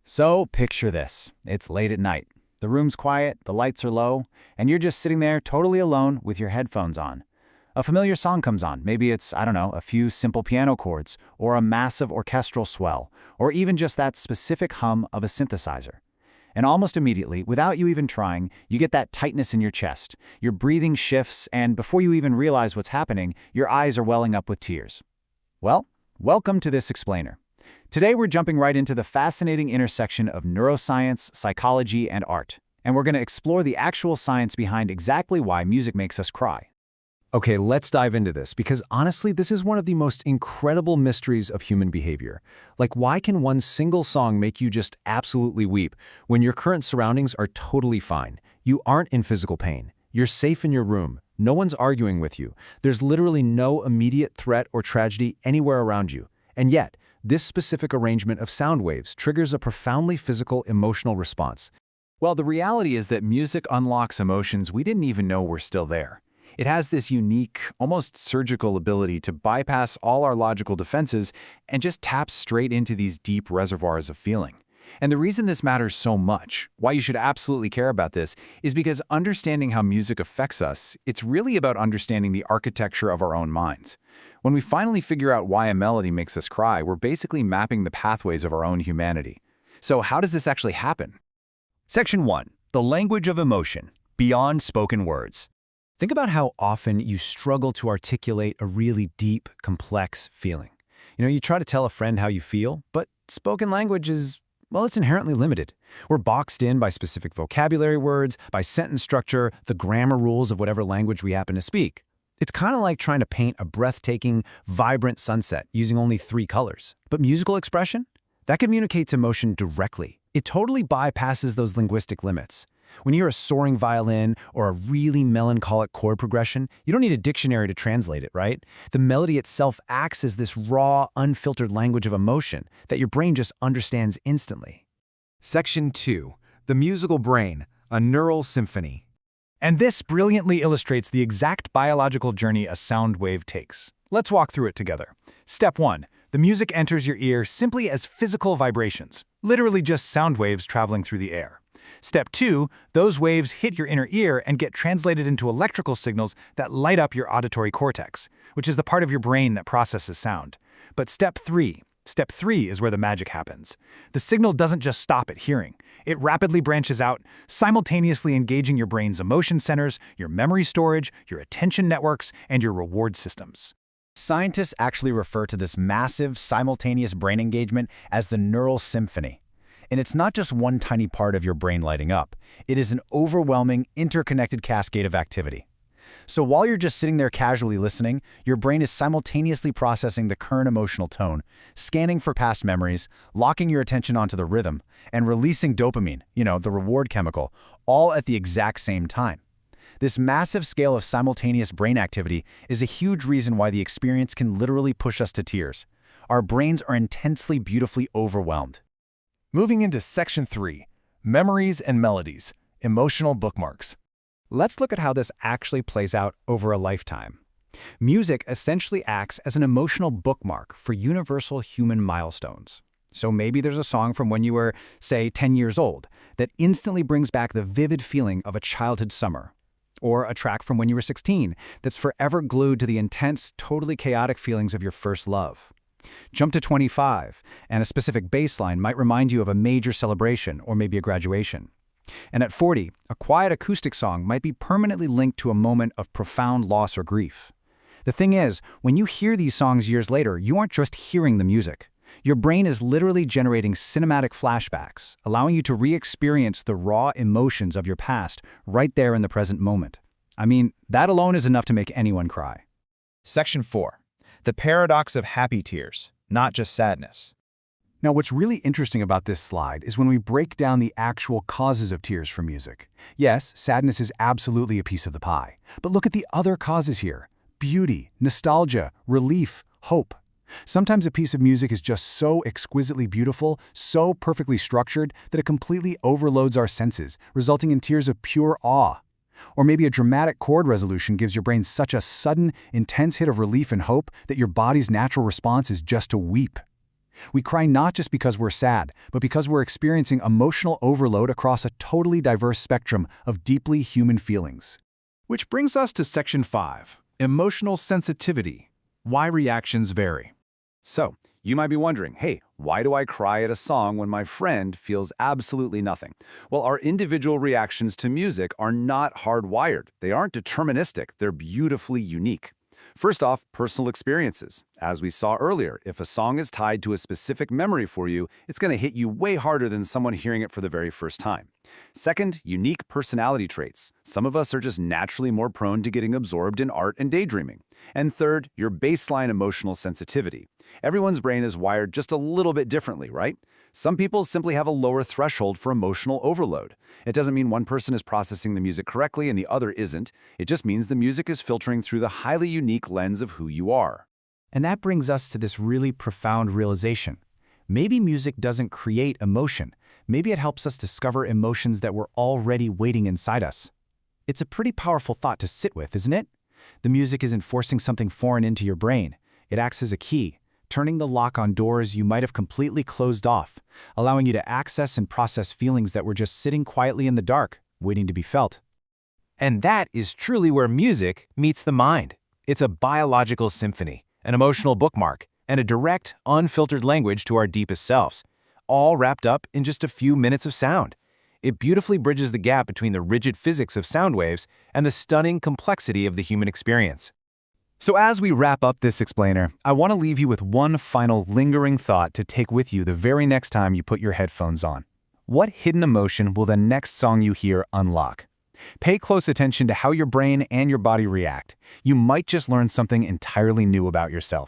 So picture this. It's late at night. The room's quiet, the lights are low, and you're just sitting there totally alone with your headphones on. A familiar song comes on. Maybe it's, I don't know, a few simple piano chords, or a massive orchestral swell, or even just that specific hum of a synthesizer. And almost immediately, without you even trying, you get that tightness in your chest. Your breathing shifts, and before you even realize what's happening, your eyes are welling up with tears. Well, welcome to this explainer. Today we're jumping right into the fascinating intersection of neuroscience, psychology, and art. And we're going to explore the actual science behind exactly why music makes us cry. Okay, let's dive into this, because honestly, this is one of the most incredible mysteries of human behavior. Like, why can one single song make you just absolutely weep when your current surroundings are totally fine? You aren't in physical pain. You're safe in your room. No one's arguing with you. There's literally no immediate threat or tragedy anywhere around you. And yet, this specific arrangement of sound waves triggers a profoundly physical, emotional response. Well, the reality is that music unlocks emotions we didn't even know were still there. It has this unique, almost surgical ability to bypass all our logical defenses and just tap straight into these deep reservoirs of feeling. And the reason this matters so much, why you should absolutely care about this, is because understanding how music affects us, it's really about understanding the architecture of our own minds. When we finally figure out why a melody makes us cry, we're basically mapping the pathways of our own humanity. So how does this actually happen? Section 1. The language of emotion, beyond spoken words. Think about how often you struggle to articulate a really deep, complex feeling. You try to tell a friend how you feel, but spoken language is, well, it's inherently limited. We're boxed in by specific vocabulary words, by sentence structure, the grammar rules of whatever language we happen to speak. It's kind of like trying to paint a breathtaking, vibrant sunset using only 3 colors. But musical expression? That communicates emotion directly. It totally bypasses those linguistic limits. When you hear a soaring violin or a really melancholic chord progression, you don't need a dictionary to translate it, right? The melody itself acts as this raw, unfiltered language of emotion that your brain just understands instantly. Section 2. The musical brain, a neural symphony. And this brilliantly illustrates the exact biological journey a sound wave takes. Let's walk through it together. Step 1. The music enters your ear simply as physical vibrations, literally just sound waves traveling through the air. Step 2, those waves hit your inner ear and get translated into electrical signals that light up your auditory cortex, which is the part of your brain that processes sound. But Step 3 is where the magic happens. The signal doesn't just stop at hearing. It rapidly branches out, simultaneously engaging your brain's emotion centers, your memory storage, your attention networks, and your reward systems. Scientists actually refer to this massive, simultaneous brain engagement as the neural symphony. And it's not just one tiny part of your brain lighting up. It is an overwhelming, interconnected cascade of activity. So while you're just sitting there casually listening, your brain is simultaneously processing the current emotional tone, scanning for past memories, locking your attention onto the rhythm, and releasing dopamine, the reward chemical, all at the exact same time. This massive scale of simultaneous brain activity is a huge reason why the experience can literally push us to tears. Our brains are intensely, beautifully overwhelmed. Moving into Section 3, Memories and Melodies, Emotional Bookmarks. Let's look at how this actually plays out over a lifetime. Music essentially acts as an emotional bookmark for universal human milestones. So maybe there's a song from when you were, say, 10 years old that instantly brings back the vivid feeling of a childhood summer. Or a track from when you were 16 that's forever glued to the intense, totally chaotic feelings of your first love. Jump to 25, and a specific bass line might remind you of a major celebration or maybe a graduation. And at 40, a quiet acoustic song might be permanently linked to a moment of profound loss or grief. The thing is, when you hear these songs years later, you aren't just hearing the music. Your brain is literally generating cinematic flashbacks, allowing you to re-experience the raw emotions of your past right there in the present moment. I mean, that alone is enough to make anyone cry. Section 4. The paradox of happy tears, not just sadness. Now, what's really interesting about this slide is when we break down the actual causes of tears from music. Yes, sadness is absolutely a piece of the pie. But look at the other causes here: beauty, nostalgia, relief, hope. Sometimes a piece of music is just so exquisitely beautiful, so perfectly structured, that it completely overloads our senses, resulting in tears of pure awe. Or maybe a dramatic chord resolution gives your brain such a sudden, intense hit of relief and hope that your body's natural response is just to weep. We cry not just because we're sad, but because we're experiencing emotional overload across a totally diverse spectrum of deeply human feelings. Which brings us to Section 5, Emotional Sensitivity. Why reactions vary. So, you might be wondering, hey, why do I cry at a song when my friend feels absolutely nothing? Well, our individual reactions to music are not hardwired. They aren't deterministic. They're beautifully unique. First off, personal experiences. As we saw earlier, if a song is tied to a specific memory for you, it's going to hit you way harder than someone hearing it for the very first time. Second, unique personality traits. Some of us are just naturally more prone to getting absorbed in art and daydreaming. And third, your baseline emotional sensitivity. Everyone's brain is wired just a little bit differently, right? Some people simply have a lower threshold for emotional overload. It doesn't mean one person is processing the music correctly and the other isn't. It just means the music is filtering through the highly unique lens of who you are. And that brings us to this really profound realization. Maybe music doesn't create emotion. Maybe it helps us discover emotions that were already waiting inside us. It's a pretty powerful thought to sit with, isn't it? The music isn't forcing something foreign into your brain. It acts as a key, turning the lock on doors you might have completely closed off, allowing you to access and process feelings that were just sitting quietly in the dark, waiting to be felt. And that is truly where music meets the mind. It's a biological symphony, an emotional bookmark, and a direct, unfiltered language to our deepest selves, all wrapped up in just a few minutes of sound. It beautifully bridges the gap between the rigid physics of sound waves and the stunning complexity of the human experience. So as we wrap up this explainer, I want to leave you with one final lingering thought to take with you the very next time you put your headphones on. What hidden emotion will the next song you hear unlock? Pay close attention to how your brain and your body react. You might just learn something entirely new about yourself.